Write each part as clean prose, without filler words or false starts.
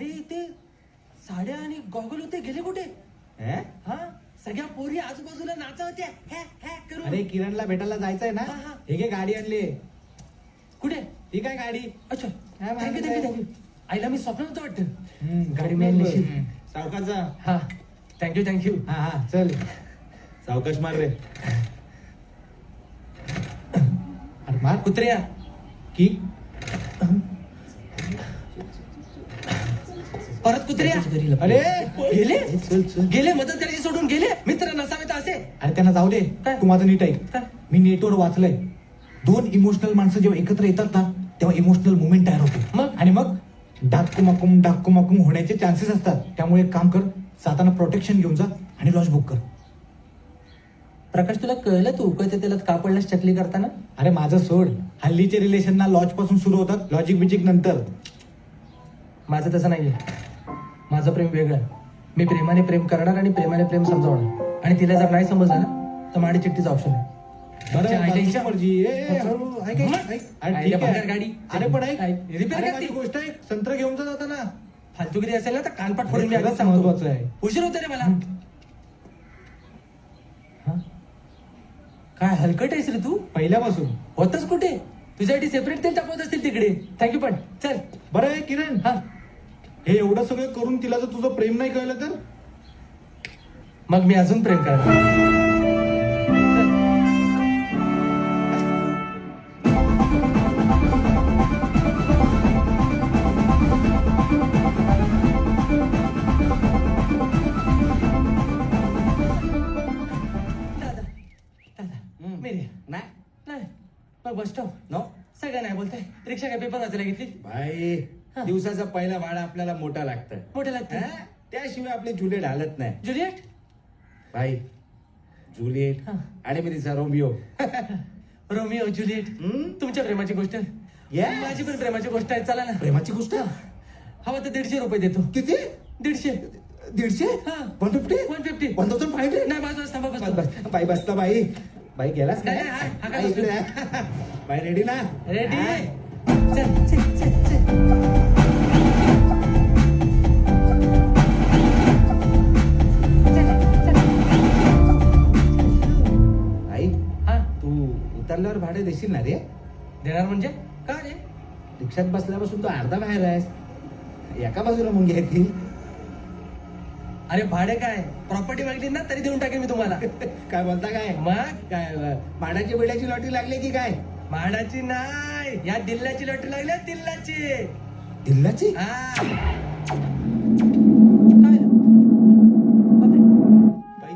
अरे ते साड्या आणि गॉगल होते गेले कुठे? हा सगळ्या पोरी आजूबाजूला नाचत होत्या करून. अरे किरणला भेटायला जायचंय ना. हे घे गाडी आणली. कुठे? ठीक आहे गाडी. अच्छा हा, थँक्यू थँक्यू थँक्यू. आईला मी स्वप्न होतं वाटतं. गाडी मिळाली. सावकाचा. हा थँक्यू थँक्यू. हा चल सावकाश मार रे. अरे मार कुत्र्या की परत कुत्र्या. अरे गेले चल चल. गेले मदत करायची सोडून गेले. मित्र नसावे तर असे. अरे त्यांना जाऊ दे. काय? तू माझं नीट ऐक. काय? मी नेटवर वाचलंय 2 इमोशनल माणसं जेव्हा एकत्र येतात ना तेव्हा इमोशनल मुवमेंट तयार होते. मग? आणि मग डाक्कुमाकुम होण्याचे चान्सेस असतात. त्यामुळे एक काम कर, जाताना प्रोटेक्शन घेऊन जा आणि लॉज बुक कर. प्रकाश तुला कळलं तू उकळते त्याला का पडल्यास चकली करताना? अरे माझं सोड. हल्लीचे रिलेशन ना लॉज पासून सुरू होतात, लॉजिक बिजिक नंतर. माझं तसं नाहीये. माझं प्रेम वेगळं आहे. मी प्रेमाने प्रेम करणार आणि प्रेमाने प्रेम समजावणार. आणि तिला जर नाही समजलं ना तर माडी चिठ्ठीचा ऑप्शन आहे. बरं, आईला तुझी इच्छा- मर्जी. हळूहळू ऐक, ऐक, मग? ऐक. अरे आईला ठीक आहे. बाहेर गाडी. अरे पण ऐक. रिपेअर अरे करते. माझी गोष्ट आहे. संत्र घेऊन जा जाताना. फालतुगिरी असेल ना तर कानपाट फोडून मी खरंच आधीच सांगतो. महत्वाचं आहे. उशीर होते रे मला. हा? काय हलकट आहेस रे तू? पहिल्यापासून. होतच कुठे? तुझ्यासाठी सेपरेट तेल टाकवत असतील तिकडे. थँक्यू पण चल. बरं आहे किरण. हा हे एवढं सगळं करून तिला जर तुझं प्रेम नाही कळलं तर? मग मी अजून प्रेम करणार. मेरे नाही नाही मग बस स्टॉप नो सगळं नाही बोलताय. रिक्षा काय पेपर वाचायला घेतली? भाई हा. दिवसाचा पहिला भाडा आपल्याला मोठा लागतं. मोठे लागते. हा? त्याशिवाय आपले जुलिएट हालत नाही. जुलिएट भाई जुलिएट हा. आणि मी तिचा रोमिओ. Romeo Juliet. हम्म? तुमच्या प्रेमाची गोष्ट. Yes. माझी पण प्रेमाची गोष्ट आहे. चला ना. प्रेमाची गोष्ट. हवा तर 150 रुपये देतो. किती? 150. 150? हा. 150? 150. 1500? नाही बस थांबा बस बस बस बाई बसता बाई. बाई गेलास नाही, काय? नाही, हा, बाई इकडे आहे. बाई रेडी ना? रेडी. हा. चल चल चल चल. आई हा तू उतरल्यावर भाडे देशील ना रे? देणार म्हणजे का रे? रिक्षात बसल्यापासून तू अर्धा बाहेर आहेस. एका बाजूला मुंग्या येतील. अरे भाडे काय प्रॉपर्टी मागली ना तरी देऊन टाकेन मी तुम्हाला. काय बोलता काय? मग काय माडाची बिड्याची लॉटरी लागली की काय? म्हाडाची नाही या दिल्ल्याची लॉटरी लागली आहे, दिल्ल्याची. दिल्लाची? हा काय रे? बापरे. बाई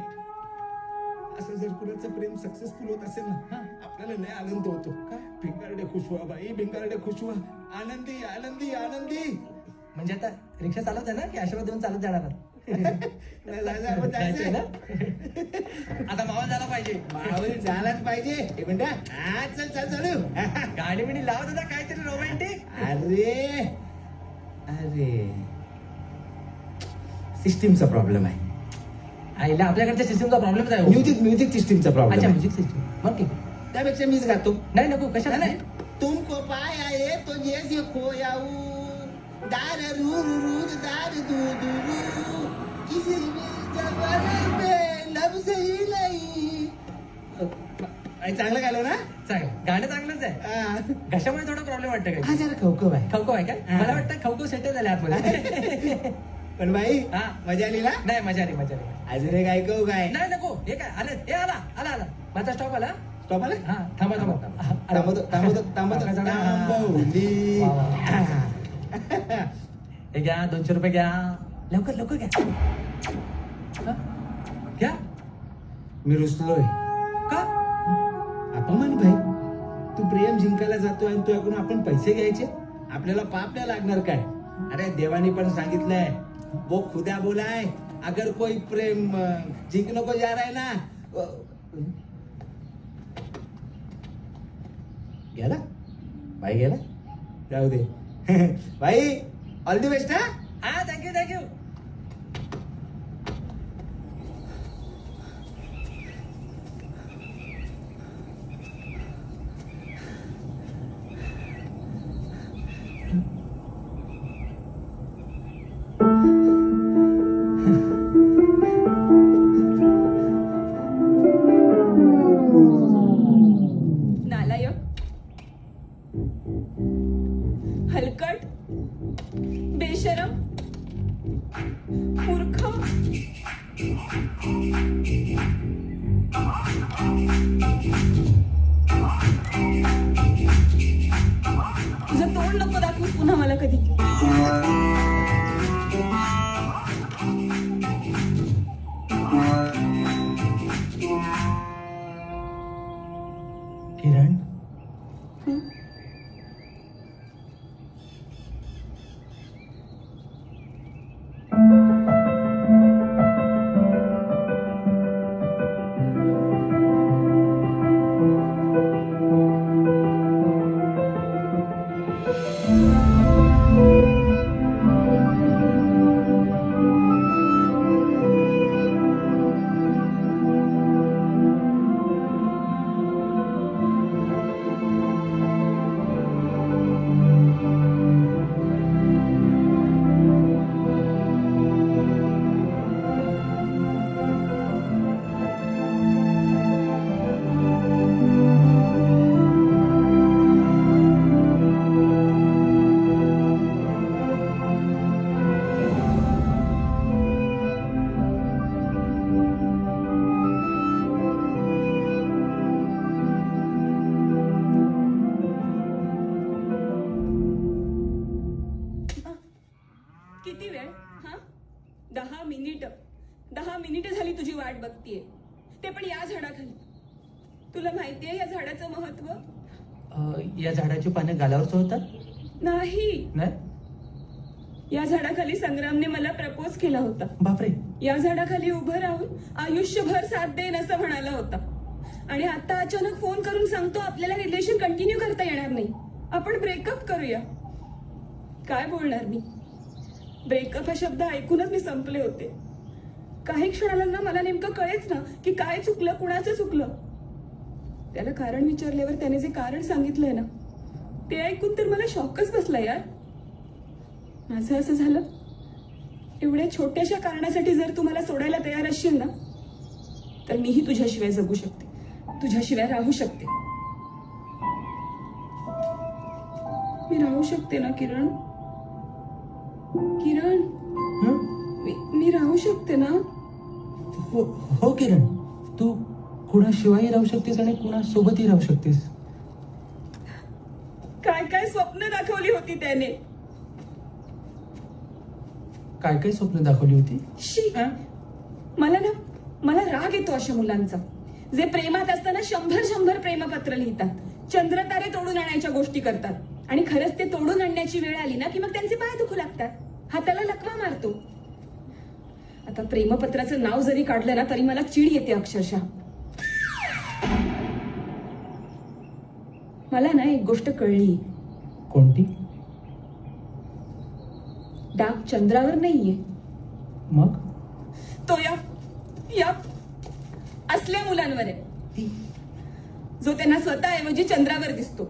असं जर कुणाचं प्रेम सक्सेसफुल होत असेल ना हा. आपल्याला लय आनंद होतो. काय? भिंगारडे खुश व्हा बाई, भिंगारडे खुश व्हा. आनंदी आनंदी आनंदी. म्हणजे आता रिक्षा चालत आहे ना की आशीर्वाद देऊन चालत जाणार आहात? नाही, जायचं, आपण जायचंय जायचंय. ना. आता मावा झाला पाहिजे. मावळ झालाच पाहिजे. एक मिनिट हा. चल चल चालू. गाडी बिडी लावत होता काहीतरी रोमॅन्टिक. अरे अरे सिस्टीमचा प्रॉब्लेम आहे. आईला आपल्याकडच्या सिस्टमचा प्रॉब्लेम आहे हो. म्युझिक सिस्टीमचा अच्छा प्रॉब्लेम. म्युझिक सिस्टम मग ठीक आहे. त्यापेक्षा मीच गातो. नाही नको कशाला नाही नाही. तुमको पाया ये तो जैसे खोयाऊ दार रू रू रू दार दू दू रू किसी भी जमाने में लब सही नहीं. चांगलं गालो ना? चांगलं गाणं चांगलंच आहे. हा. घशामुळे थोडा प्रॉब्लेम वाटतं हा काय? जरा खवखव आहे. खवखव आहे काय? हा. मला वाटतं खवखव सेटल झाले आतमध्ये. पण बाई हा. मजा आली ना? नाही मजा आली मजा आली. अजून एक ऐकव काय? नाही नको हे काय आलं हे आला आला आला माझा स्टॉप आला. स्टॉप आला? हा थांबा थांबा थांबवतो तांबवली. वा, वा. हे घ्या 200 रुपये घ्या. लवकर लवकर घ्या. हा? घ्या. मी रुसलोय. का? अपमान भाई. तू प्रेम जिंकायला जातोय आणि तुझ्याकडून आपण पैसे घ्यायचे. आपल्याला पाप नाही लागणार काय? अरे देवानी पण सांगितलंय वो खुदा बोलाय अगर कोई प्रेम जिंकने को जा रहा है ना. गेला भाई गेला. जाऊ दे. भाई ऑल दी बेस्ट. हा थँक्यू थँक्यू. हलकट, बेशरम, मूर्ख, तुझं तोंड नको दाखवूस पुन्हा मला कधी. किरण, किती वेळ? हा, 10 मिनिटं झाली तुझी वाट बघतीये, ते पण या झाडाखाली. तुला माहितीये या झाडाचं महत्व? या झाडाची पानं गालावर चोळतात? नाही, नाही. या झाडाखाली संग्रामने मला प्रपोज केला होता. बापरे. या झाडाखाली उभं राहून आयुष्यभर साथ देईन असं म्हणाला होता. आणि आता अचानक फोन करून सांगतो आपल्याला रिलेशन कंटिन्यू करता येणार नाही, आपण ब्रेकअप करूया. काय बोलणार मी? ब्रेकअप हा शब्द ऐकूनच मी संपले होते. काही क्षणाला ना मला नेमकं कळेच ना की काय चुकलं, कुणाचं चुकलं. त्याला कारण विचारल्यावर त्याने जे कारण सांगितलंय ना ते ऐकून तर मला शॉकच बसला यार. माझं असं झालं, एवढ्या छोट्याशा कारणासाठी जर तू मला सोडायला तयार असशील ना तर मीही तुझ्याशिवाय जगू शकते, तुझ्याशिवाय राहू शकते. मी राहू शकते ना किरण? किरण, हं? मी राहू शकते ना? हो हो किरण, तू कुणाशिवाय राहू शकतेस आणि कुणासोबतही राहू शकतेस. काय काय स्वप्न दाखवली होती त्याने. काय काय स्वप्न दाखवली होती? शी, मला राग येतो अशा मुलांचा जे प्रेमात असताना 100 प्रेमपत्र लिहितात, चंद्रतारे तोडून आणायच्या गोष्टी करतात आणि खरंच ते तोडून आणण्याची वेळ आली ना की मग त्यांचे पाय दुखू लागतात, हाताला लकवा मारतो. आता प्रेमपत्राचं नाव जरी काढलं ना तरी मला चीड येते अक्षरशः. मला ना एक गोष्ट कळली. कोणती? डाग चंद्रावर नाहीये, मग तो या असल्या मुलांवर आहे जो त्यांना स्वतःऐवजी चंद्रावर दिसतो.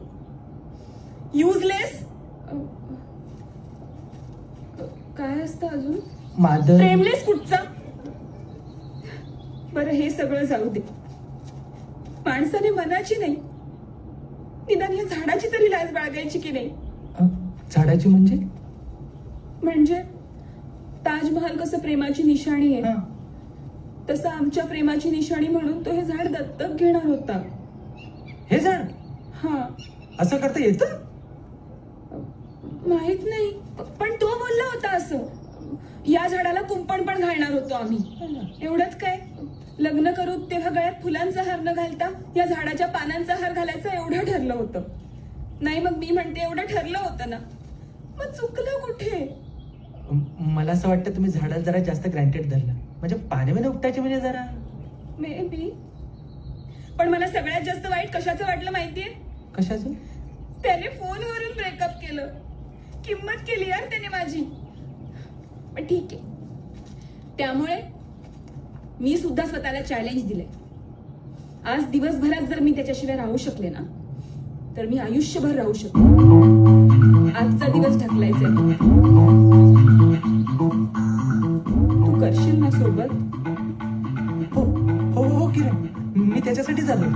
युजलेस, काय असतं अजून, मादर. प्रेमलेस कुठचा. बरं हे सगळं जाऊ दे, माणसाने मनाची नाही निदान या झाडाची तरी लाज बाळगायची की नाही? झाडाची म्हणजे? म्हणजे ताजमहाल कसं प्रेमाची निशाणी आहे हं. तसं आमच्या प्रेमाची निशाणी म्हणून तो हे झाड दत्तक घेणार होता. हे झाड हा, असं करता येतं? माहित नाही, पण तो बोलला होता असं. या झाडाला कुंपण पण घालणार होतो आम्ही. एवढंच काय, लग्न करू तेव्हा गळ्यात फुलांचा हार न घालता या झाडाच्या पानांचा हार घालायचं एवढं ठरलं होतं. नाही मग मी म्हणते एवढं ठरलं होतं ना, मग चुकलं कुठे? मला असं वाटतं तुम्ही झाडाला जरा जास्त ग्रँटेड धरलं. म्हणजे पाण्यामध्ये उपटायचे म्हणजे जरा मे बी. पण मला सगळ्यात जास्त वाईट कशाचं वाटलं माहितीये? कशाचं? त्याने फोनवरून ब्रेकअप केलं. किंमत केली यार त्याने माझी. पण ठीक आहे, त्यामुळे मी सुद्धा स्वतःला चॅलेंज दिले. आज दिवसभरात जर मी त्याच्याशिवाय राहू शकले ना तर मी आयुष्यभर राहू शकते. आजचा दिवस ढकलायचा. तू करशील ना सोबत? हो हो हो किरण, मी त्याच्यासाठी झालो.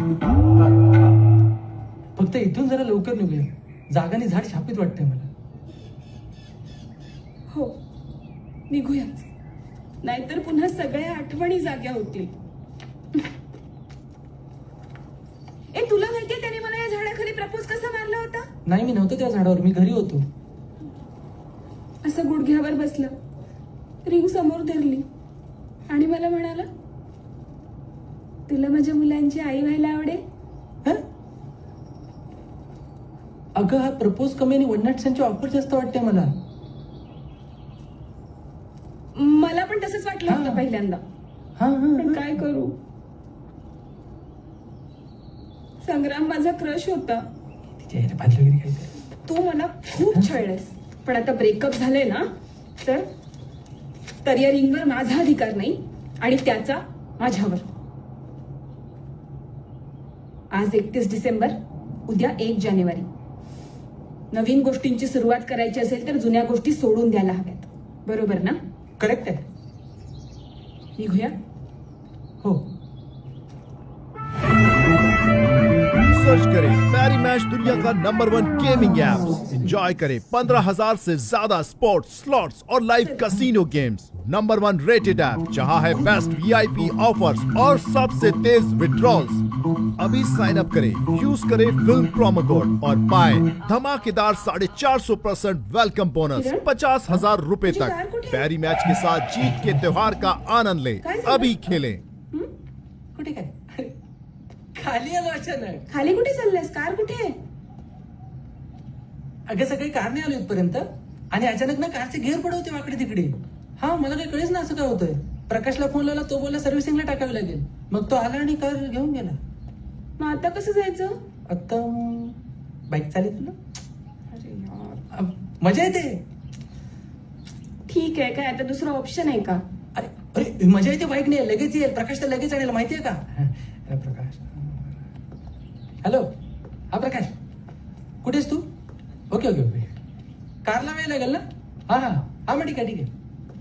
फक्त इथून जरा लवकर निघूया. जागाने झाड छापीत वाटतंय मला. हो, निघूयाच. नाहीतर पुन्हा सगळ्या आठवणी जाग्या होतील. ए, तुला माहितीये त्याने मला या झाडाखाली प्रपोज कसा मारला होता? नाही, मी नव्हतो त्या झाडावर, मी घरी होतो. असं गुडघ्यावर बसलं, रिंग समोर धरली आणि मला म्हणाला, तुला माझ्या मुलांची आई व्हायला आवडेल? हं? अगं, हा प्रपोज कमी आणि वन नाईट स्टँडची ऑफर जास्त वाटते मला. मला पण तसंच वाटलं होतं हा. पहिल्यांदा. हा हा पण काय करू, संग्राम माझा क्रश होता. तिच्या पाहिलं वगैरे काहीतरी. तू मला खूप छळलेस, पण आता ब्रेकअप झालंय ना, तर या रिंगवर माझा अधिकार नाही आणि त्याचा माझ्यावर. आज 31 डिसेंबर, उद्या 1 जानेवारी. नवीन गोष्टींची सुरुवात करायची असेल तर जुन्या गोष्टी सोडून द्यायला हव्यात. बरोबर ना? करेक्ट आहे. निघूया. हो. सर्च करें पैरी मैच दुनिया का नंबर 1 गेमिंग ऐप. एंजॉय करें 15,000 से ज्यादा स्पोर्ट्स, स्लॉट्स और live casino games. Number 1 rated app जहां है बेस्ट VIP ऑफर्स और सबसे तेज विड्रॉल्स. अभी साइन अप करें, यूज करें फिल्म प्रोमो कोड और पाएं धमाकेदार 450% वेलकम बोनस 50,000 रुपए तक. पैरी मैच के साथ जीत के त्योहार का आनंद लें. अभी खेलें. कुठे काय? खाली आलो अचानक. खाली कुठे चाललास? कार कुठे आहे? अगं, सकाळी कारने आलो इथपर्यंत आणि अचानक ना कारचे गिअर पडवते वाकडे तिकडे. हा, मला काही कळेच ना असं काय होतंय. प्रकाशला फोन लावला, तो बोलला सर्व्हिसिंगला टाकावी लागेल. मग तो आला आणि कार घेऊन गेला. मग आता कसं जायचं? आता बाईक चालेल तुला? अरे यार, मजा येते. ठीक आहे. काय आता दुसरा ऑप्शन आहे का? अरे अरे, मजा येते बाईक नाही, लगेच येईल. प्रकाश तर लगेच आणेल, माहितीये का? अरे प्रकाश. हॅलो, हा प्रकाश, कुठेस तू? Okay okay okay. कारला वेळ लागेल ना? हा हा हा, मग ठीक आहे ठीक आहे.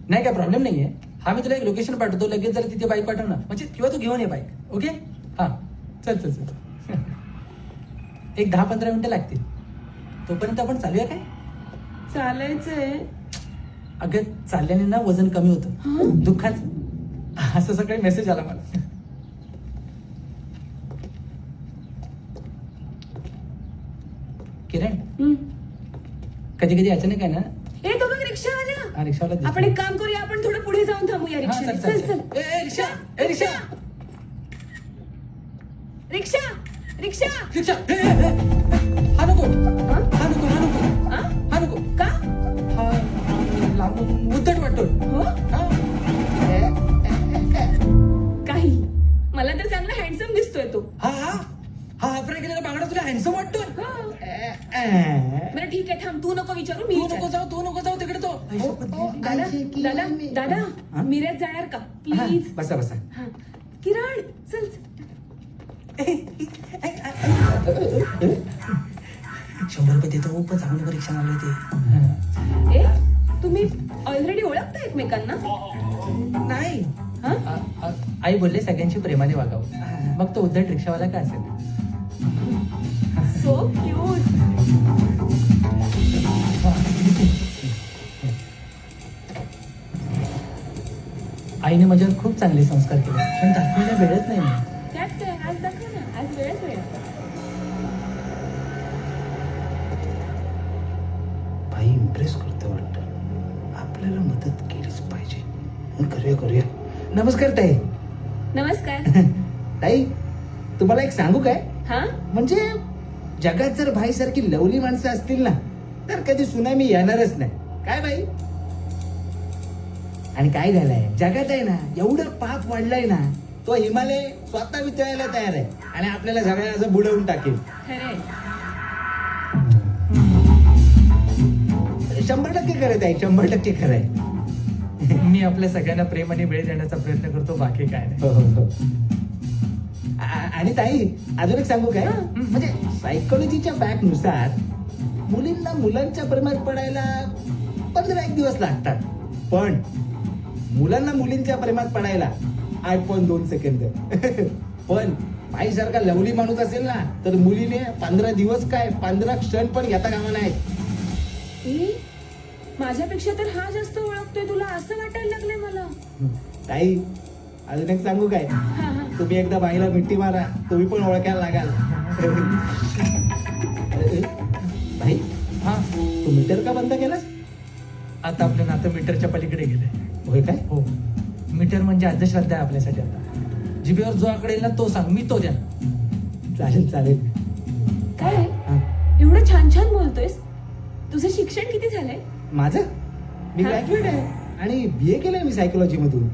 नाही, काय प्रॉब्लेम नाहीये. हा, मी तुला एक लोकेशन पाठवतो, लगेच जर तिथे बाईक पाठव ना, म्हणजे किंवा तू घेऊन ये बाईक. ओके, हा, चल चल चल. एक 10-15 मिनिटं लागतील. तोपर्यंत आपण चालूया काय? चालायचंय. अगं, चालल्याने ना वजन कमी होतं, दुःखाचं. असं सकाळी मेसेज आला मला. किरण, कधी कधी अचानक आहे ना. ए, तो बघ रिक्षावाला. हा, रिक्षावाला दिसतो. आपण एक काम करूया, आपण थोडं पुढे जाऊन थांबूया हा, रिक्षा. चल, चल चल, चल. चल. ए, रिक्षा, ए, रिक्षा, रिक्षा रिक्षा. रिक्षा. ए, ए, ए. हा नको, हा? हा नको, हा नको, हा? हा नको. का? हा लांबून उद्धट वाटतो. हो, हा. काही. मला तर चांगला हँडसम दिसतोय तो. हा हा हा, हाफरा गेलेला बांगडा तुला हँडसम वाटतोय? हो. बरं ठीक आहे, थांब. तू नको विचारू, मी तू विचारते. नको जाऊ तिकडे तो. दादा दादा दादा, मिरज जाणार का प्लीज? बसा बसा. हा. किरण, चल चल. 100 रुपये देतो, पण चांगलं परीक्षा आले ते. ए, तुम्ही ऑलरेडी ओळखता एकमेकांना? नाही. हा? आई बोलले सगळ्यांशी प्रेमाने वागावं. मग तो उद्धट रिक्षावाला काय असेल. So cute. आईने माझ्यावर खूप चांगले संस्कार केले, पण दाखवायला वेळच नाही मला. त्यात काय, आज दाखव ना. आज वेळच वेळ. भाई इम्प्रेस करतो वाटतं. आपल्याला मदत केलीच पाहिजे. करूया. नमस्कार ताई. नमस्कार. ताई, तुम्हाला एक सांगू काय? हा? म्हणजे जगात जर भाईसारखी लवली माणसं असतील ना, तर कधी सुनामी येणारच नाही. काय बाई? आणि काय झालंय, जगात आहे ना एवढं पाप वाढलंय ना, तो हिमालय स्वतः वितळायला तयार आहे आणि आपल्याला सगळ्यांना असं बुडवून टाकेल. खरंय. 100% खरं आहे, 100% खरं आहे. मी आपल्या सगळ्यांना प्रेम आणि वेळ देण्याचा प्रयत्न करतो, बाकी काय नाही. हो. आणि ताई, अजून एक सांगू काय? म्हणजे सायकोलॉजीच्या फॅक्ट नुसार मुलींना मुलांच्या प्रेमात पडायला 15 दिवस लागतात, पण मुलांना मुलींच्या प्रेमात पडायला 8.2 सेकंद. पण भाई सारखा लवली माणूस असेल ना तर मुलीने 15 दिवस काय 15 क्षण पण घेता कामा नाही. ए, माझ्यापेक्षा तर हा जास्त ओळखतोय तुला असं वाटायला लागलंय मला. ताई अजून एक सांगू काय, हा हा. तुम्ही एकदा बाईला मिठी मारा तुम्ही पण ओळखायला लागाल. अरे, भाई हा तू मीटर का बंद केलास? आता आपलं नातं मीटरच्या पलीकडे गेलंय. होय काय? हो, मीटर म्हणजे अंधश्रद्धा आहे आपल्यासाठी. आता जिभेवर जो आकडे येईल ना तो सांग, मी तो द्या. चालेल चालेल. काय हा. एवढं छान छान बोलतोयस? तुझं शिक्षण किती झालंय? माझं मी हा. ग्रॅज्युएट आहे आणि BA केलंय मी सायकोलॉजी मधून.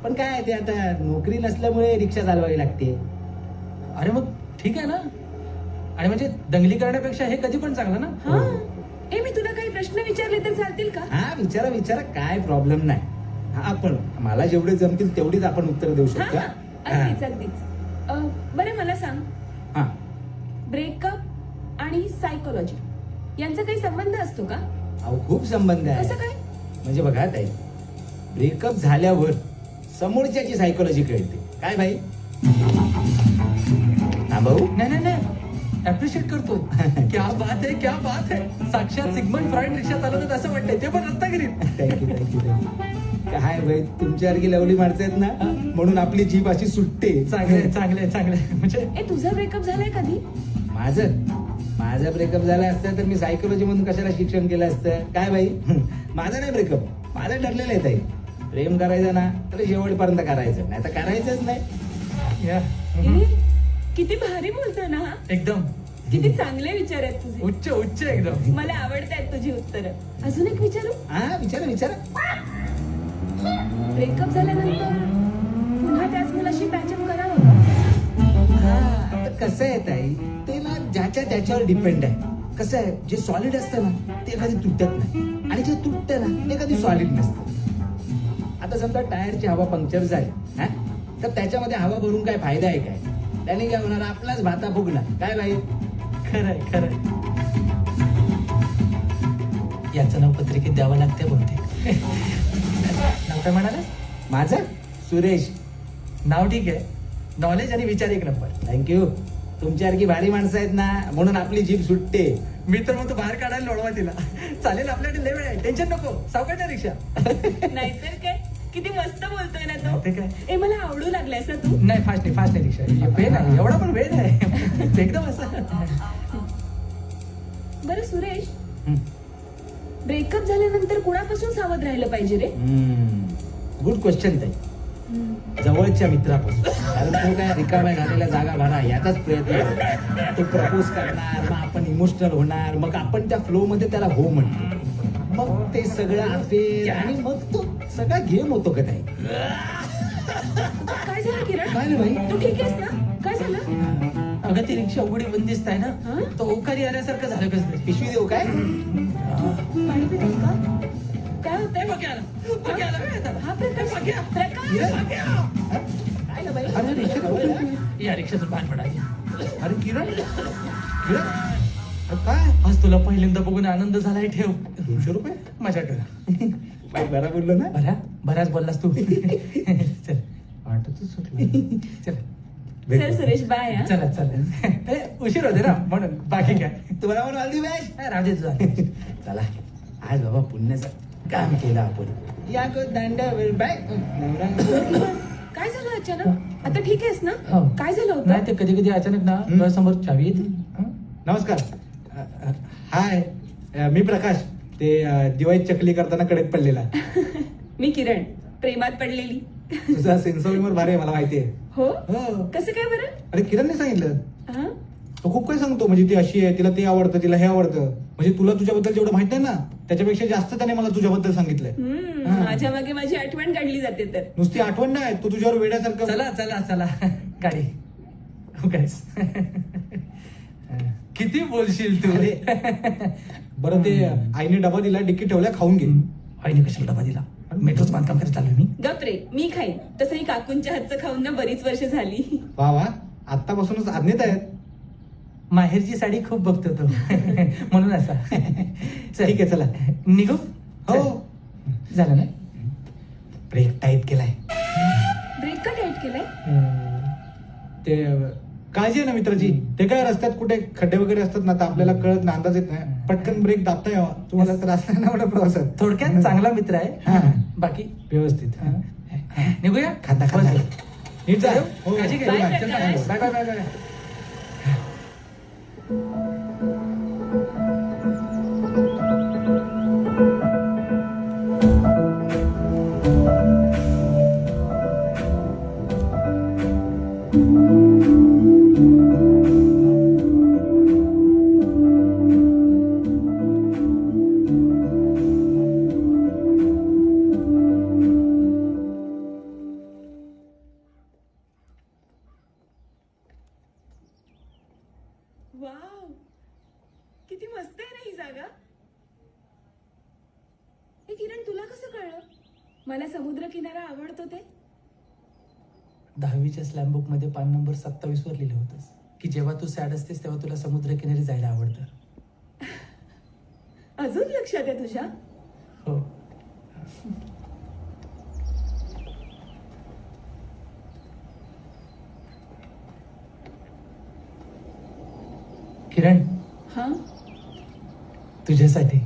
पण काय ते आता नोकरी नसल्यामुळे रिक्षा चालवावी लागते. अरे मग ठीक आहे ना. आणि म्हणजे दंगली करण्यापेक्षा हे कधी पण चांगलं ना. हा. ए, मी तुला काही प्रश्न विचारले तर चालतील का? हा विचारा विचारा काय प्रॉब्लेम नाही. हा आपण मला जेवढे जमतील तेवढीच आपण उत्तर देऊ हा, शकतो. हा. अगदीच अगदीच. बरं मला सांग, हा ब्रेकअप आणि सायकोलॉजी यांचा काही संबंध असतो का? अहो खूप संबंध आहे. कसं काय? म्हणजे बघा ताई, ब्रेकअप झाल्यावर समोरच्याची सायकोलॉजी कळते. काय भाई हा भाऊ? नाही नाही नाही, अप्रिशिएट करतो. क्या बात आहे, क्या बात आहे. साक्षात सिग्मंड फ्राईड रिक्षा चालवतात असं वाटतंय, ते पण रत्नागिरीत. Thank you thank you thank you. काय भाई तुमच्यासारखी लवली माणसं आहेत ना म्हणून आपली जीभ अशी सुटते. चांगले चांगले चांगले. म्हणजे ए, तुझा ब्रेकअप झालाय कधी? माझं ब्रेकअप झालं असतं तर मी सायकोलॉजी मधून कशाला शिक्षण केलं असतं. काय भाई माझं नाही ब्रेकअप, माझं ठरलेलं आहे ताई. प्रेम करायचं ना तर शेवटपर्यंत करायचं, नाही तर करायचंच नाही. या. ए, किती भारी बोलतोय ना हा. एकदम किती चांगले विचार आहेत तुझे. उच्च उच्च एकदम. मला आवडतायत तुझी उत्तरं. अजून एक विचारू? हा विचारा विचारा. ब्रेकअप झाल्यानंतर पुन्हा त्याच मुलाशी पॅचअप करावं का? हा आता कसं आहे ताई, ते ना ज्याच्या त्याच्यावर डिपेंड आहे. कसं आहे, जे सॉलिड असतं ना ते कधी तुटत नाही आणि जे तुटतं ना ते कधी सॉलिड नसतं. आता समजा टायरची हवा पंक्चर झाली हा, तर त्याच्यामध्ये हवा भरून काय फायदा आहे काय? त्याने काय होणार, आपलाच भाता फुगणार. काय भाई? खरंय खरंय. याचं नाव पत्रिकेत द्यावं लागते बहुतेक. नाव काय म्हणाले? माझं सुरेश. नाव ठीक आहे, नॉलेज आणि विचार एक नंबर. थँक्यू. तुमच्यासारखी भारी माणसं आहेत ना म्हणून आपली जीभ सुटते. मी तर मग तो बाहेर काढायला लोळवा तिला. चालेल, आपल्याकडे लय वेळ आहे, टेन्शन नको. सावकाश आहे रिक्षा. नाहीतर काय, किती मस्त बोलतोय ना नाहीतर तो. काय. ए, मला आवडू लागलायस ना तू. नाही, फास्ट नाही रिक्षा. वेळ नाही, एवढा पण वेळ नाही. एकदम असं. बरं सुरेश, ब्रेकअप झाल्यानंतर कुणापासून सावध राहिलं पाहिजे रे? गुड क्वेश्चन ताई. जवळच्या मित्रापासून. कारण तो काय रिकाम्या झालेल्या जागा भरा याचाच प्रयत्न करतो. तो प्रपोज करणार, मग आपण इमोशनल होणार, मग आपण त्या फ्लो मध्ये त्याला हो म्हणतो, मग ते सगळं अफेअर आणि मग तो सगळा गेम होतो का ताई. काय झालं किरण? काय रे बाई? तू ठीक आहेस ना? काय झालं? अगं ती रिक्षा उघडी बंदिस्त आहे हा? ना, तो ओकारी आल्यासारखं झालं कसं तरी. पिशवी देऊ काय? पाणी पितेस का? काय होतंय? हा प्रकाश. प्रकाश. काय ना बाई? अरे रिक्षा या रिक्षातून बाहेर पडायची. अरे किरण किरण अरे काय आज तुला पहिल्यांदा बघून आनंद झालाय. ठेव 200 रुपये मजा कर. बाई बरा बोललो ना. बराच बोललास तू. चल वाटतच सुटलं. चल चल सुरेश, बाय हा. चला चला. ए, उशीर होते ना म्हणून, बाकी काय. तुम्हाला पण वालदी बाई. राजे चला आज बाबा पुण्याचं काम केलं आपण. या को दांड्यावर बाय. काय झालं अचानक? आता ठीक आहेस ना? हो. काय झालं होतं? नाही, ते कधी कधी अचानक ना डोळ्यासमोर चावी येते. हं? नमस्कार. हाय, मी प्रकाश. ते दिवाळीत चकली करताना कडेत पडलेला. मी किरण, प्रेमात पडलेली. तुझा सेन्स ऑफ ह्युमर भारी आहे, मला माहिती आहे. हो? हो. कसं काय बरं? अरे किरणने सांगितलं. हा? तो खूप काही सांगतो, म्हणजे ती अशी आहे, तिला ते आवडतं, तिला हे आवडतं. म्हणजे तुला तुझ्याबद्दल जेवढं माहित नाही ना त्याच्यापेक्षा जास्त त्याने मला तुझ्याबद्दल सांगितलंय. हा. माझ्या मागे माझी आठवण काढली जाते तर. नुसती आठवण नाही, तो तुझ्यावर वेड्यासारखं. चला चला चला गाडी. उगाच. किती बोलशील तू. अरे, बरं ते आईने डबा दिला, डिक्की ठेवल्या, खाऊन घे. आईने कशाला डबा दिला? मेट्रोचं बांधकाम करत चाललोय मी. गप रे, मी खाईन. तसंही काकूंच्या हातचं खाऊन ना बरीच वर्ष झाली. वा वा, आत्तापासूनच आज्ञेत आहेत. माहेरची साडी खूप बघतो तो. म्हणून असा. चल. ठीक आहे, चला. निघू. हो. चल. झालं ना. ब्रेक टाईट केलाय. ब्रेक का टाईट केलाय? ते काळजी आहे ना मित्राची. ते काय रस्त्यात कुठे खड्डे वगैरे असतात ना, तर आपल्याला कळत नाही, अंदाज येत नाही, पटकन ब्रेक दाबता यावा. तुम्हाला त्रास नाही ना एवढा प्रवासात. थोडक्यात चांगला मित्र हा. आहे. बाकी व्यवस्थित. निघूया. खाता खाता बस. नीट जा. हो, काळजी घे. बाय, चल, Prakash. Bye bye bye bye. Wow, किती मस्त आहे ना ही जागा. हे किरण, तुला कसं कळलं मला समुद्र किनारा आवडतो ते? 10वीच्या स्लॅम बुक मध्ये पान नंबर 27 वर लिहिलं होतंस की जेव्हा तू सॅड असतेस तेव्हा तुला समुद्रकिनारी जायला आवडतं. अजून लक्षात आहे तुझ्या? हो. किरण, हा, तुझ्यासाठी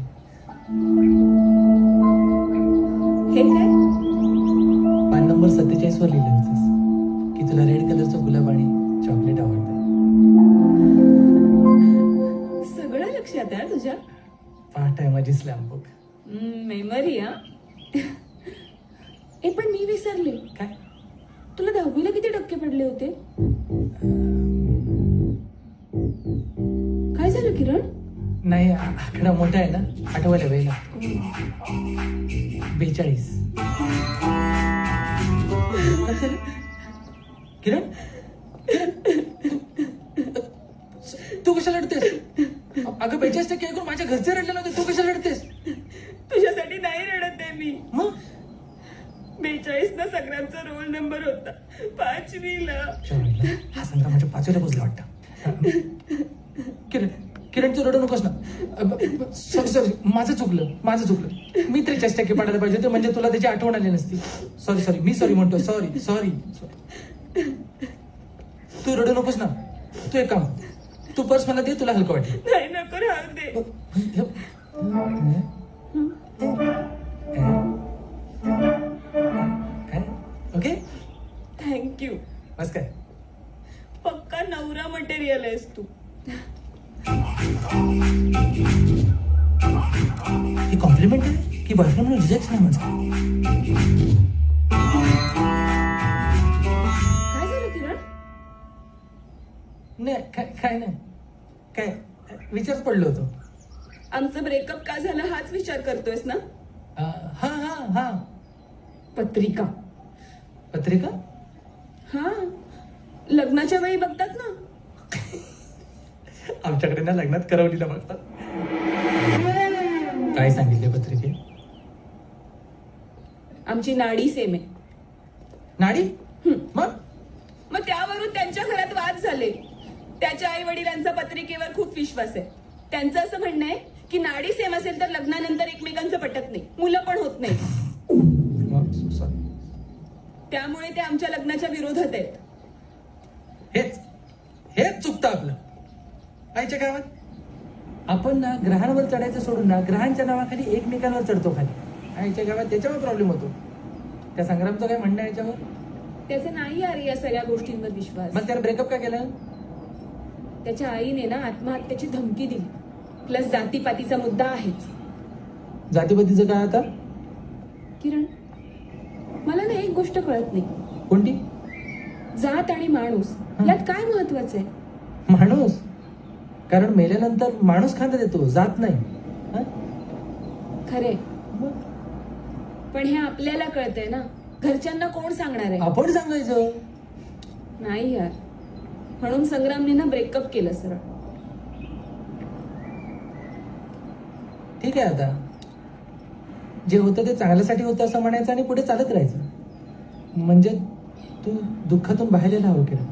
हे काय? पान नंबर 47 वर लिहिलं होतंस की तुला रेड कलरचं गुलाब आणि चॉकलेट आवडतं. सगळं लक्षात आहे तुझ्या. पाठ आहे माझी स्लॅम बुक. मेमरी हा. ए पण मी विसरले, काय? तुला 10वीला किती टक्के पडले होते? काय झालं किरण? नाही, आकडा मोठा आहे ना, आठवायला वेळ लागतो. 42. काय झालं? किरण, तू कशाला रडतेस? अगं 42% ऐकून माझ्या घरचे रडले नव्हते, तू कशाला रडतेस? तुझ्यासाठी नाही रडत आहे मी. मग 42 ना संग्रामचा रोल नंबर होता, 5वीला. हा संग्राम माझ्या 5वीला पोचला वाटतं. किरण, किरण तू रडू नकोस ना. सॉरी सॉरी, माझं चुकलं. मी 43% पडायला पाहिजे होते, म्हणजे तुला त्याची आठवण आली नसती. सॉरी, मी सॉरी म्हणतो. सॉरी. तू रडू नकोस ना. तू एक काम, तू पर्स मला दे, तुला हलकं वाटेल. नाही, नको, राहू दे. Okay, thank you. बस काय. पक्का नवरा मटेरियल आहेस तू. ही कॉम्प्लिमेंट आहे की बॉयफ्रेंड म्हणून रिजेक्ट नाही माझा? काय झालं किरण? नाही, काय नाही. काय विचार पडलो होतो. आमचं ब्रेकअप का झालं हाच विचार करतोयस ना? हा. पत्रिका. पत्रिका? हा, लग्नाच्या वेळी बघतात ना. आमच्याकडे ना लग्नात करवलीला बघतात. काय सांगितले पत्रिकेत? आमची नाडी सेम आहे. नाडी? मग मग त्यावरून त्यांच्या घरात वाद झाले. त्याच्या आई वडिलांचा पत्रिकेवर खूप विश्वास आहे. त्यांचं असं म्हणणं आहे की नाडी सेम असेल तर लग्नानंतर एकमेकांचं पटत नाही, मुलं पण होत नाही. सॉरी. त्यामुळे ते आमच्या लग्नाच्या विरोधात आहेत. हेच चुकतं आपलं. आईच्या गावात आपण ना ग्रहांवर चढायचं सोडून ना ग्रहांच्या नावाखाली एकमेकांवर चढतो खाली. आईच्या गावात त्याच्यावर प्रॉब्लेम होतो. त्या संग्रामचं काय म्हणणं आहे याच्यावर? त्याचा नाही अरे या सगळ्या गोष्टींवर विश्वास. मग त्याला ब्रेकअप का केलं? त्याच्या आईने ना आत्महत्येची धमकी दिली. प्लस जातीपातीचा मुद्दा आहेच. जातीपातीचं काय आता? किरण, मला ना एक गोष्ट कळत नाही. कोणती? जात आणि माणूस यात काय महत्वाचं आहे? माणूस. कारण मेल्यानंतर माणूस खांदा देतो, जात नाही. हं? खरे, मग पण हे आपल्याला कळतंय ना, घरच्यांना कोण सांगणार आहे? आपण सांगायचं. नाही यार, म्हणून संग्रामने ना ब्रेकअप केलं सरळ. ठीक आहे, आता जे होतं ते चांगल्यासाठी होतं असं म्हणायचं आणि पुढे चालत राहायचं. म्हणजे तू दुःखातून बाहेर यायला हवं किरण.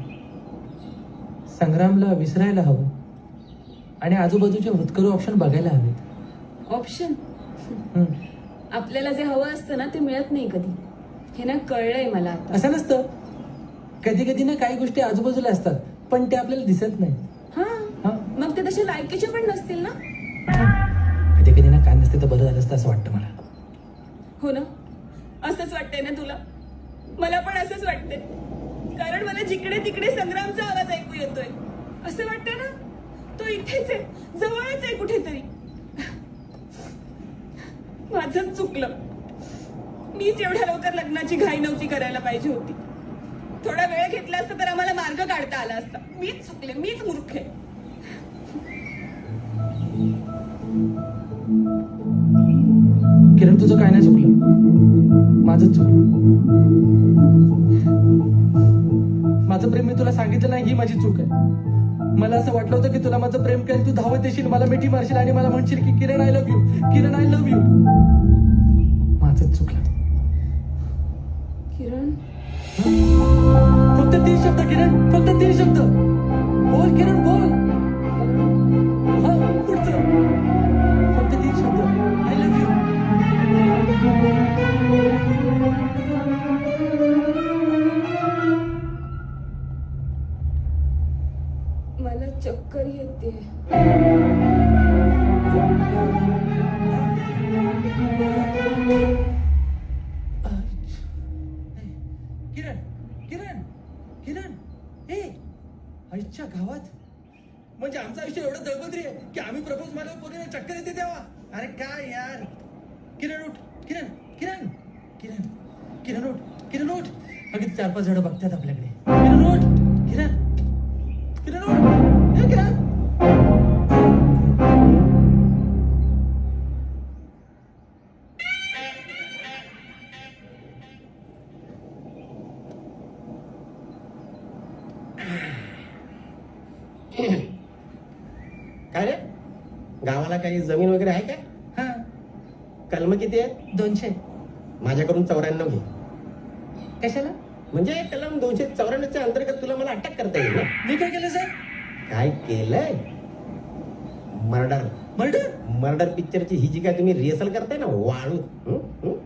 संग्रामला विसरायला हवं आणि आजूबाजूचे होतकरू ऑप्शन बघायला हवेत. ऑप्शन? हं. आपल्याला जे हवं असतं ना ते मिळत नाही कधी. हे ना कळलंय मला आता. असं नसतं. कधी कधी ना काही गोष्टी आजूबाजूला असतात पण ते आपल्याला दिसत नाही. हा हा. मग ते तसे लायकीचे पण नसतील ना. कधी कधी ना काय नसते तर बरं झालं असतं असं वाटतं मला. हो ना, असंच वाटतंय ना तुला. मला पण असंच वाटतंय, कारण मला जिकडे तिकडे संग्रामचा आवाज ऐकू येतोय. असं वाटतंय ना तो इथेच आहे, जवळच आहे कुठेतरी. माझंच चुकलं. मीच एवढ्या लवकर लग्नाची घाई नव्हती करायला पाहिजे होती. थोडा वेळ घेतला असता तर आम्हाला मार्ग काढता आला असता. मीच चुकले, मीच मूर्ख आहे. किरण तुझं काय नाही चुकलं, माझंच चुकलं. माझं प्रेम मी तुला सांगितलं नाही ही माझी चूक आहे. मला असं वाटलं होतं की तुला माझं प्रेम करेल, तू धावत येशील, मला मिठी मारशील आणि मला म्हणशील की Kiran I love you, Kiran I love you. माझंच चुकलं. किरण, फक्त 3 शब्द किरण, फक्त 3 शब्द बोल किरण, बोल. हा पुढचं फक्त 3 शब्द, आय लव्ह यू. मला चक्कर येते. किरण किरण किरण हे आईच्या गावात म्हणजे आमचं आयुष्य एवढं दळबद्री आहे की आम्ही प्रपोज मला पोरीने चक्कर येते तेव्हा. अरे काय यार. किरण उठ, किरण किरण किरण किरण उठ, किरण उठ. अगदी 4-5 जण बघतात आपल्याकडे. किरण उठ, किरण किरण उठ, हे किरण. काय रे, गावाला काही जमीन वगैरे आहे काय? हा कलम किती आहे? 200. माझ्याकडून 94 घे. कशाला? म्हणजे कलम 294च्या अंतर्गत तुला मला अटक करता येईल ना? मी काय केलं सर? काय केलंय? मर्डर. मर्डर? मर्डर पिक्चरची ही जी काय तुम्ही रिहर्सल करताय ना, वाळू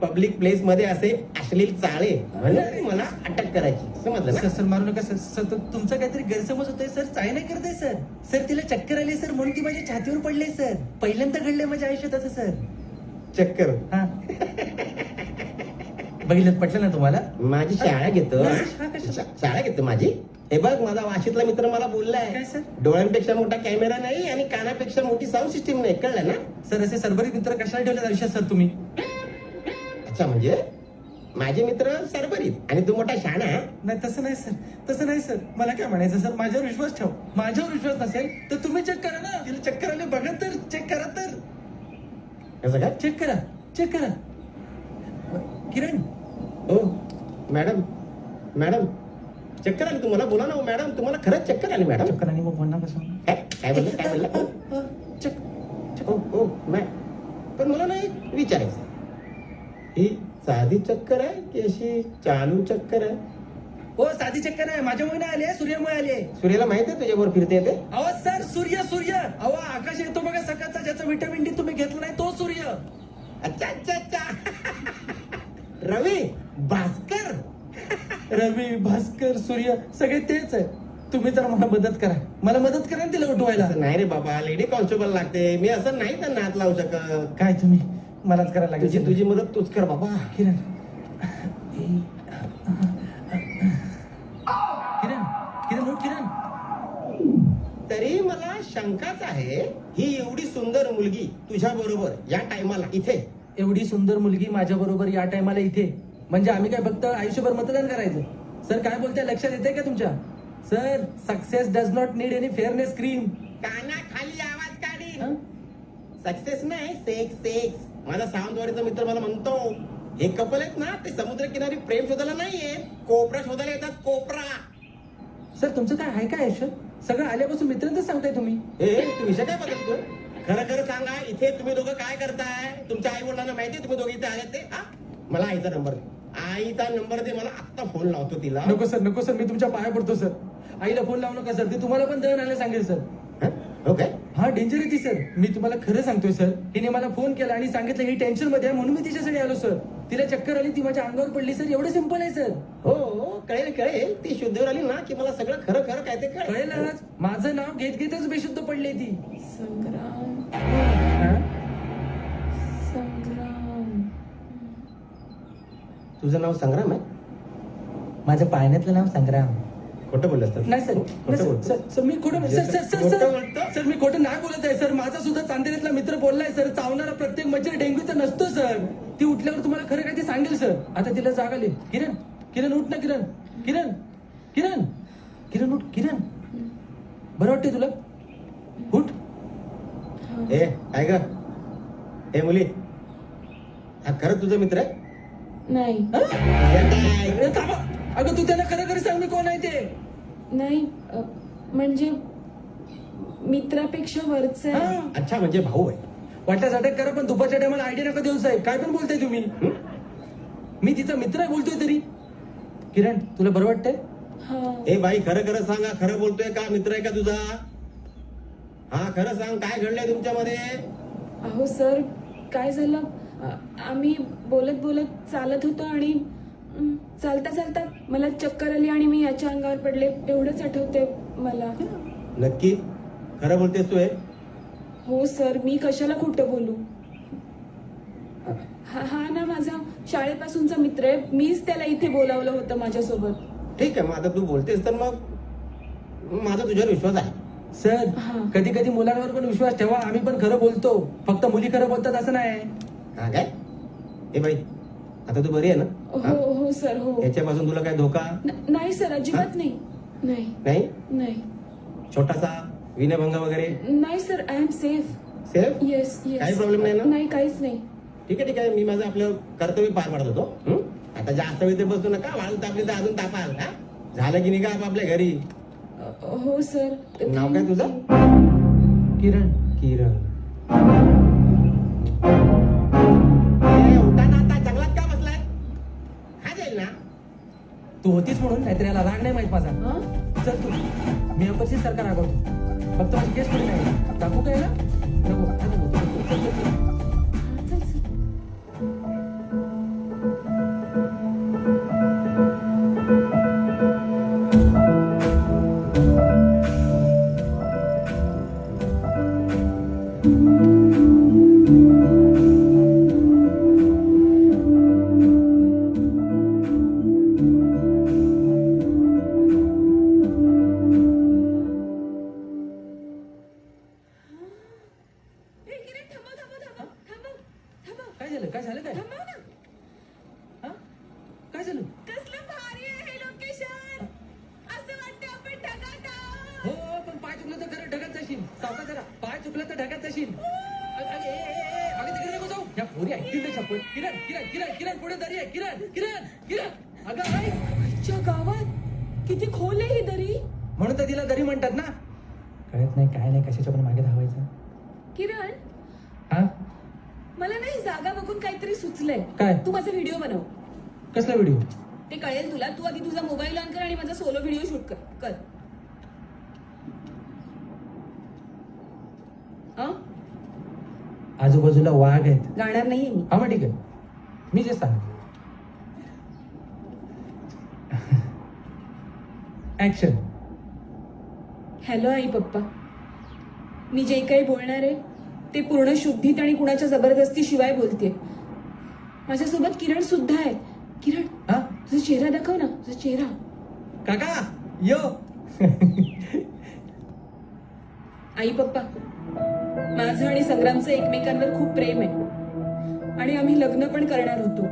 पब्लिक प्लेस मध्ये असे अश्लील चाळे म्हणजे मला अटक करायची, समजलं सर ना? सर मारू नका सर. सर तुमचा काहीतरी गैरसमज होतोय सर. चाय नाही करताय सर. सर तिला चक्कर आली सर म्हणून ती माझ्या छातीवर पडले सर. पहिल्यांदा घडलंय माझ्या आयुष्यात असं सर. चक्कर. हा बघितलं, पटलं ना तुम्हाला? माझी शाळा घेतो. हा, कशाला? शाळा घेतो माझी. हे बघ, माझा वाशीतला मित्र मला बोललाय, काय सर? डोळ्यांपेक्षा मोठा कॅमेरा नाही आणि कानापेक्षा मोठी साऊंड सिस्टीम नाही, कळलं ना? सर असे सरबरीत मित्र कशाला ठेवले आयुष्यात सर तुम्ही? अच्छा, म्हणजे माझे मित्र सरबरीत आणि तू मोठा शाणा. नाही तसं नाही सर, तसं नाही सर. मला काय म्हणायचं सर, माझ्यावर विश्वास ठेव. माझ्यावर विश्वास नसेल तर तुम्ही चेक करा ना. तिला चक्कर आली बघा तर, चेक करा तर. कसं काय? चेक करा, चेक करा. किरण हो मॅडम, मॅडम चक्कर आली तुम्हाला? बोला ना हो मॅडम, तुम्हाला खरंच चक्कर आली मॅडम? चक्कर आणि मग बोलणार कसं? काय बोललं, काय बोललं? चेक. हो हो पण मला ना एक विचारायचं, ही साधी चक्कर आहे की अशी चालू चक्कर आहे? हो साधी चक्कर आहे. माझ्यामुळे नाही आली आहे, सूर्यामुळे आली आहे. सूर्याला माहित आहे तुझ्यावर फिरते ते? अहो सर, सूर्य सूर्य अहो आकाश येतो बघा सकाळचा, ज्याचा विटामिन डी तुम्ही घेतला नाही तो सूर्य. अच्छा अच्छा अच्छा. रवी, भास्कर. रवी, भास्कर, सूर्य सगळे तेच आहे. तुम्ही जर मला मदत करा, मला मदत करा ना तिला उठवायला. असं नाही रे बाबा, लेडी कॉन्स्टेबल लागते. मी असं नाही त्यांना हात लावू शकत. काय तुम्ही मलाच करायला लागेल. तुझी मदत तूच कर बाबा. किरण किरण किरण उठ, किरण. तरी मला शंकाच आहे, ही एवढी सुंदर मुलगी तुझ्या बरोबर या टायमाला इथे. एवढी सुंदर मुलगी माझ्या बरोबर या टायमाला इथे म्हणजे आम्ही काय फक्त आयुष्यभर मतदान करायचं? सर काय बोलताय, लक्षात येते का तुमच्या? Sir, success does not need any fairness cream. काना खाली आवाज काढी. हं? सक्सेस नाही, सेक्स सेक्स. माझा सावंतवाडीचा मित्र मला म्हणतो, हे कपल आहेत ना, ते समुद्रकिनारी प्रेम शोधायला नाहीये, कोपरा शोधायला येतात, कोपरा. सर तुमचं काय आहे काय आयुष्य? सगळं आल्यापासून मित्रांच सांगताय तुम्ही. हे तू विषय काय बदलतो? खरं खरं सांगा, इथे तुम्ही दोघं काय करताय? तुमच्या आई वडिलांना माहितीये तुम्ही दोघे इथे आले ते? हा, मला आईचा नंबर दे. आईचा नंबर दे, मला आत्ता फोन लावतो तिला. नको सर, नको सर, मी तुमच्या पाया पडतो सर. आईला फोन लावू नका सर, ते तुम्हाला पण दळण आणायला सांगेल सर. हं? हो काय? हा डेंजर आहे ती सर. मी तुम्हाला खरं सांगतोय सर. हिने मला फोन केला आणि सांगितलं ही टेन्शन मध्ये आहे म्हणून मी तिच्यासाठी आलो सर. तिला चक्कर आली, ती माझ्या अंगावर पडली सर. एवढं सिंपल आहे सर. हो हो, कळेल कळेल. ती शुद्धीवर आली ना की मला सगळं खरं खरं काय ते कळेल. कळेलच. माझं नाव घेत घेतच बेशुद्ध पडली ती. संग्राम हा? संग्राम तुझं नाव संग्राम आहे? माझ्या पाळण्यातलं नाव संग्राम. खोटं बोललास तर? नाही सर. खोटं बोलतो? सर मी खोटं सर सर सर खोटं सर बोलतो? सर मी खोटं नाही बोलत आहे सर. माझा सुद्धा चांदेरीतला मित्र बोललाय सर. चावणारा प्रत्येक मच्छर डेंग्यूचा नसतो सर. ती उठल्यावर तुम्हाला खरं काय ते सांगेल सर. आता तिला जाग आली. किरण किरण उठ ना किरण. किरण किरण किरण उठ किरण. बरं वाटतंय तुला? उठ. ए काय ग? ए मुली, हा खरं तुझा मित्र आहे? नाही हे काय? अरे थांबा. अगं तू त्यांना खरं खरं सांग मी कोण आहे ते. नाही म्हणजे मित्रापेक्षा वरच आहे. हा. अच्छा, म्हणजे भाऊ आहे. वाटल्यास अटॅक करा पण दुपारच्या टायमाला आयडिया नका देऊ साहेब. काय पण बोलताय तुम्ही. मी तिचा मित्र आहे बोलतोय तरी. किरण तुला बरं वाटतंय? हा ए बाई, खरं खरं सांगा. खरं बोलतोय का? मित्र आहे का तुझा? हा खरं सांग, काय घडलंय तुमच्यामध्ये? अहो सर, काय झालं, आम्ही बोलत बोलत चालत होतो आणि चालता चालता मला चक्कर आली आणि मी याच्या अंगावर पडले. एवढंच आठवते मला. नक्की खरं बोलतेस तू? हे हो सर, मी कशाला खोटं बोलू. हा ना माझा शाळेपासूनचा मित्र आहे. मीच त्याला इथे बोलावलं होतं माझ्यासोबत. ठीक आहे, मग आता तू बोलतेस तर मग माझा तुझ्यावर विश्वास आहे. सर हा. कधी कधी मुलांवर पण विश्वास ठेवा. आम्ही पण खरं बोलतो. फक्त मुली खरं बोलतात असं नाही. हा काय? ए बाई, आता तू बरी आहे ना? हा? हो हो सर, हो. याच्यापासून तुला काय धोका नाही सर, अजिबात नाही. नाही नाही? नाही छोटासा विनयभंग वगैरे? नाही sir, I am safe. Safe? Yes yes. काही प्रॉब्लेम नाही ना? नाही, काहीच नाही. ठीक आहे ठीक आहे, मी माझं आपलं कर्तव्य पार पाडत होतो. हं? आता जास्त वेळ ते बसतो नका. वाळू तापली तर अजून तापाल. हा? झालं की निघा आपापल्या घरी. हो सर. नाव काय तुझं? किरण. किरण. ए, उठा ना आता. जंगलात का बसलाय? हा जाईल ना? तू होतीच म्हणून, नाहीतर याला राग नाही माहित माझा. हा? चल तू. मी अपचित सरकार रागवतो. फक्त माझी केस पुढे नाही टाकू काय ना. नको नको, नको. चल, चल, चल. हा, चल, चल. ए, किरण, थांबव, थांबव, थांबव, थांबव, थांबव. काय झालं काय झालं काय? थांबव ना. हा? काय झालं? कसलं भारी आहे हे लोकेशन. असं वाटतं आपण ढगात आहोत. हो पण पाय चुकलं तर खरं ढगात जाशील. सावकाश जरा. पाय चुकलं तर ढगात जाशील. अगं, ए, ए, ए, अगं तिकडे नको जाऊ. या पोरी ऐकतील ते शपथ. किरण किरण किरण किरण पुढे दरी आहे. किरण किरण किरण. अगं ऐक. आजच्या गावात किती खोल आहे ही दरी. म्हणून तर तिला दरी म्हणतात ना. कळत नाही काय नाही, कशाच्या पण मागे धावायचं. किरण, हा? मला नाही जागा बघून काहीतरी सुचलंय. काय? तू माझा व्हिडिओ बनव. कसला व्हिडिओ? ते कळेल तुला. तू आधी तुझा मोबाईल ऑन कर आणि माझा सोलो व्हिडिओ शूट कर. हा? आजूबाजूला वाघ आहेत. गाणार नाहीये मी. हा मग ठीक आहे. मी जे सांग. ऍक्शन. हॅलो आई पप्पा, मी जे काही बोलणार आहे ते पूर्ण शुद्धीत आणि कुणाच्या जबरदस्ती शिवाय बोलते. माझ्यासोबत किरण सुद्धा आहे. किरण, हा? तुझा चेहरा दाखव ना. तुझा चेहरा. काका यो. आई पप्पा, माझं आणि संग्रामचं एकमेकांवर खूप प्रेम आहे आणि आम्ही लग्न पण करणार होतो.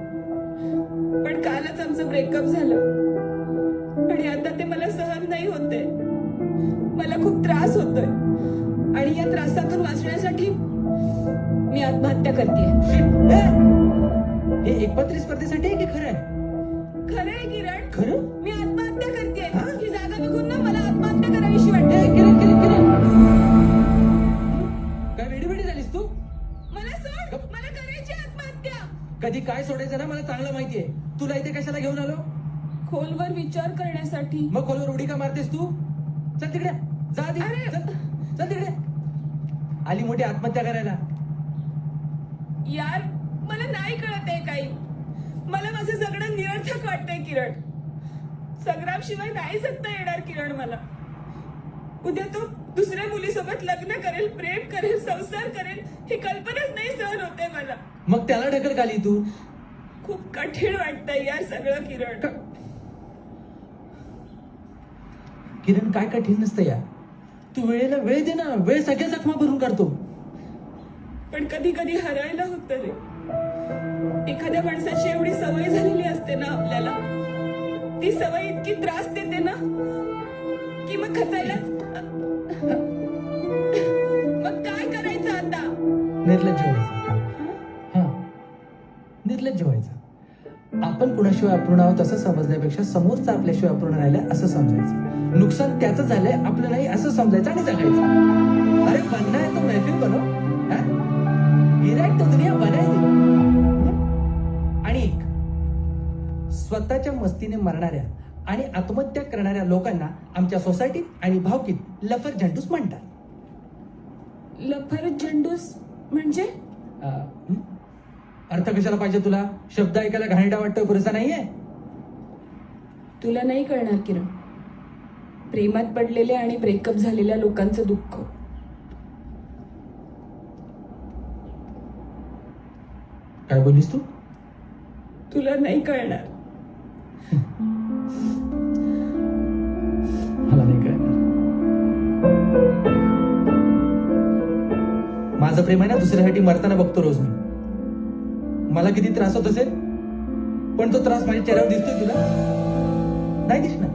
पण कालच आमचं ब्रेकअप झालं आणि आता ते मला सहन नाही होते. मला खूप त्रास होतोय आणि या त्रासातून वाचण्यासाठी मी आत्महत्या करते. हे एकपात्री स्पर्धेसाठी आहे की खरं आहे? खरं आहे किरण, खरं? मी आत्महत्या करते. हा? ही जागा बघून ना मला आत्महत्या करावीशी वाटते. ए, किरण किरण किरण. काय वेडीवेडी झालीस तू? मला सोड. मला करायची आत्महत्या. कधी काय सोडायचं ना मला चांगलं माहितीये. तुला इथे कशाला घेऊन आलो? खोलवर विचार करण्यासाठी. मग खोलवर उडी का मारतेस तू? चल तिकडे जा आधी. अरे. चल चल तिकडे. आली मोठी आत्महत्या करायला. यार मला नाही कळत आहे काही. मला माझं जगणं निरर्थक वाटतंय किरण. संग्राम शिवाय नाही जगता येणार किरण मला. उद्या तो दुसऱ्या मुलीसोबत लग्न करेल, प्रेम करेल, संसार करेल, ही कल्पनाच नाही सहन होते मला. मग त्याला ढकल खाली तू. खूप कठीण वाटतंय यार सगळं किरण. किरण काय कठीण नसतं यार. तू वेळेला वेळ दे ना. वेळ सगळ्या जखमा भरून काढतो. पण कधी कधी हरायला होतं रे. एखाद्या माणसाची एवढी सवय झालेली असते ना आपल्याला, ती सवय इतकी त्रास देते ना की मग खचायलाच. मग काय करायचं आता? निर्लज्ज व्हायचं. हा, निर्लज्ज व्हायचं. आपण कुणाशिवाय अपूर्ण आहोत असं समजण्यापेक्षा समोरचा आपल्याशिवाय अपूर्ण राहिलाय असं समजायचं. नुकसान त्याचं झालंय, आपलं नाही असं समजायचं आणि जगायचं. अरे बनना है तो महफिल बनो. गिराईक तो दुनिया बनाय दे. आणि एक, स्वतःच्या मस्तीने मरणाऱ्या आणि आत्महत्या करणाऱ्या लोकांना आमच्या सोसायटीत आणि भावकीत लफर झंडूस म्हणतात. लफर झंडूस म्हणजे? अर्थ कशाला पाहिजे तुला? शब्द ऐकायला घाणेरडा वाटतोय, पुरेसा नाहीये? तुला नाही कळणार किरण. प्रेमात पडलेल्या आणि ब्रेकअप झालेल्या लोकांचं दुःख. काय बोलीस तू? तुला नाही कळणार. मला नाही कळणार. माझं प्रेम आहे ना दुसऱ्यासाठी मरताना बघतो रोज मी. मला किती त्रास होत असेल, पण तो त्रास माझ्या चेहऱ्यावर दिसतोय तुला? नाही दिसणार.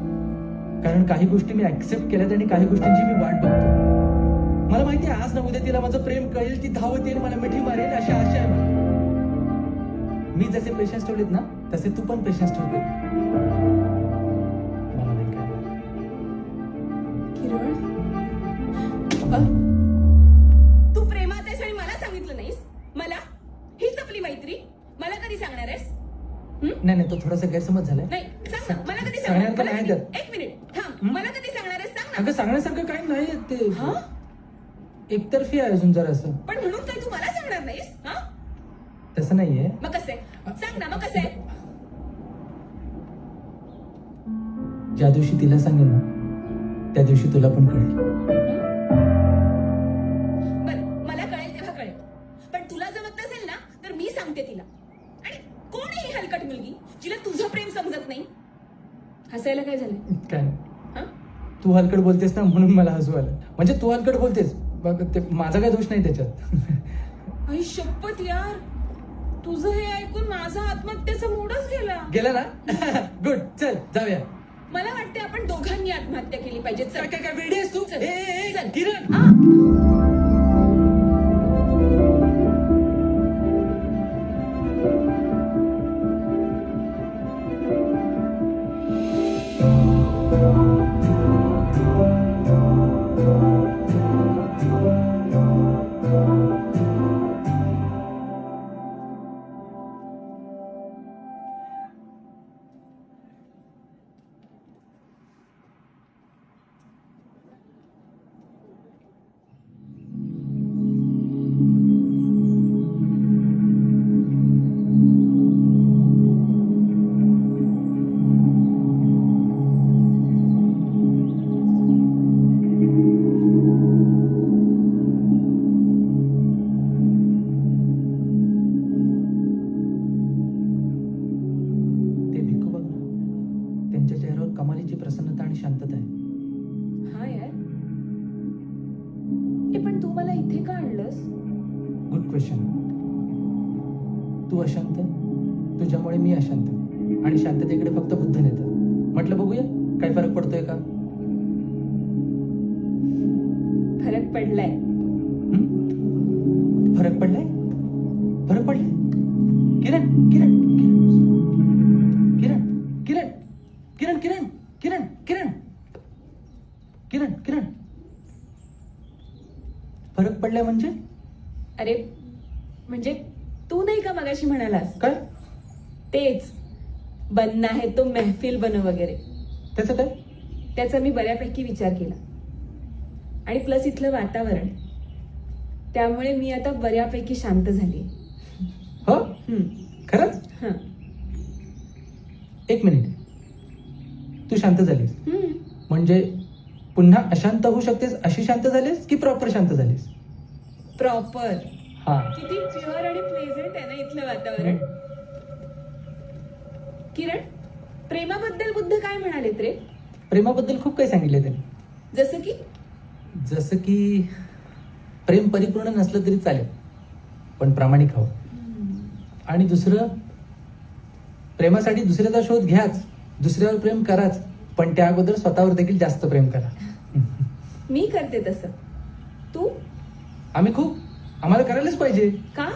कारण काही गोष्टी मी ऍक्सेप्ट केल्यात आणि काही गोष्टींची मी वाट बघतो. मला माहिती आहे आज ना उद्या तिला माझं प्रेम कळेल, ती धावत येईल, मला मिठी मारेल अशी आशा आहे मला. मी जसे पेशन्स ठेवलेत ना तसे तू पण पेशन्स ठेवले. मला नाही कळणार. किरण, तू प्रेमात आहेस आणि मला सांगितलं नाहीस? मला हीच आपली मैत्री मला कधी सांगणार आहेस? नाही नाही, तो थोडासा गैरसमज झालाय. नाही सांग ना, मला कधी सांगण्यात सांगणार? नाही त्यात. एक मिनिट थांब. मला कधी सांगणार आहेस सांग ना. अगं सांगण्यासारखं काही नाही ते. हा? एकतर्फी आहे अजून जरा असं. पण म्हणून काय तू मला सांगणार नाहीस? हा? तसं नाहीये. मग कसं आहे? सांग ना, मग कसं आहे? ज्या दिवशी तिला सांगेन ना त्या दिवशी तुला पण कळेल. बरं, मला कळेल तेव्हा कळेल. पण तुला जमत नसेल ना तर मी सांगते तिला. आणि कोण आहे ही हलकट मुलगी जिला तुझं प्रेम समजत नाही? हसायला काय झालं? काय नाही. हा? तू हलकट बोलतेस ना म्हणून मला हसू आलं. म्हणजे तू हलकट बोलतेस, बघ ते माझा काय दोष नाही त्याच्यात. आई शपथ यार, तुझं हे ऐकून माझा आत्महत्येचा मूडच गेला ना. गुड, चल जाऊया. मला वाटते आपण दोघांनी आत्महत्या केली पाहिजे. चल. काय काय काय वेडी आहेस तू? चल. ए, ए, ए, चल. किरण. हा. ते भिक्खू बघ ना, त्यांच्या चेहऱ्यावर कमालीची प्रसन्नता आणि शांतता आहे. हा यार. ए पण तू मला इथे का आणलंस? Good question. तू अशांत, तुझ्यामुळे मी अशांत, आणि शांततेकडे फक्त बुद्ध नेतं. म्हटलं बघूया काय फरक पडतोय का. फरक पडलाय. फरक पडलाय. फरक पडलाय. किरण किरण किरण किरण किरण किरण किरण किरण किरण किरण फरक पडलाय म्हणजे? अरे म्हणजे तू नाही का मगाशी म्हणालास काय? तेच बनना है तो महफिल बनो वगैरे. त्याचं काय? त्याचा मी बऱ्यापैकी विचार केला. आणि प्लस इथलं वातावरण. त्यामुळे मी आता बऱ्यापैकी शांत झाली. हो खरंच? हं. एक मिनिट, तू शांत झालीस म्हणजे पुन्हा अशांत होऊ शकतेस अशी शांत झालीस की प्रॉपर शांत झालीस? प्रॉपर. हा. किती प्युअर आणि प्लेझंट आहे ना इथलं वातावरण. किरण, प्रेमाबद्दल बुद्ध काय म्हणालेत रे? प्रेमाबद्दल खूप काही सांगितले त्यांनी. जसं की प्रेम परिपूर्ण नसलं तरी चालेल पण प्रामाणिक हवं. आणि दुसरं, प्रेमासाठी दुसऱ्याचा शोध घ्याच, दुसऱ्यावर प्रेम कराच, पण त्या अगोदर स्वतःवर देखील जास्त प्रेम करा. मी करते तसं. तू? आम्हाला करायलाच पाहिजे, का?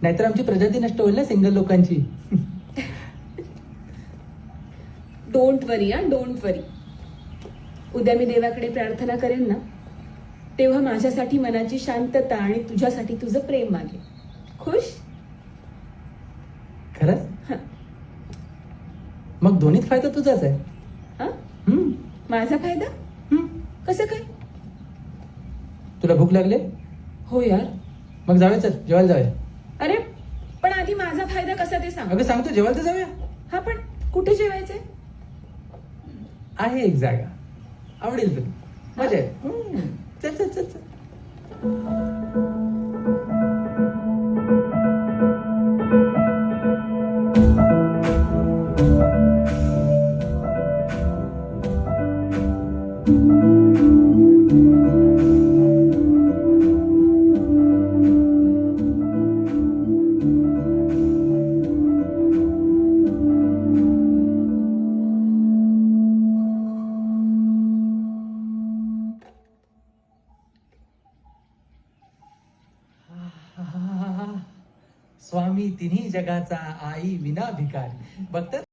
नाहीतर आमची प्रजाती नष्ट होईल ना सिंगल लोकांची. डोंट वरी, डोंट वरी. उद्या मी देवाकडे प्रार्थना करेन ना, तेव्हा माझ्यासाठी मनाची शांतता आणि तुझ्यासाठी तुझं प्रेम मागे. खुश? खरंच? हं. मग दोन्हीत फायदा तुझाच आहे. हं? हम्म. माझा फायदा? कसं काय? तुला भूक लागले? हो यार. मग जाऊया, चल जेवायला जाऊया. अरे पण आधी माझा फायदा कसा ते सांग. अगं सांगतो, जेवायला तर जाऊया. हा पण कुठे जेवायचंय? आहे एक जागा, आवडेल तुला, मजा आहे. चल चल चल चल. स्वामी तिन्ही जगाचा आई विना भिकारी. बघतात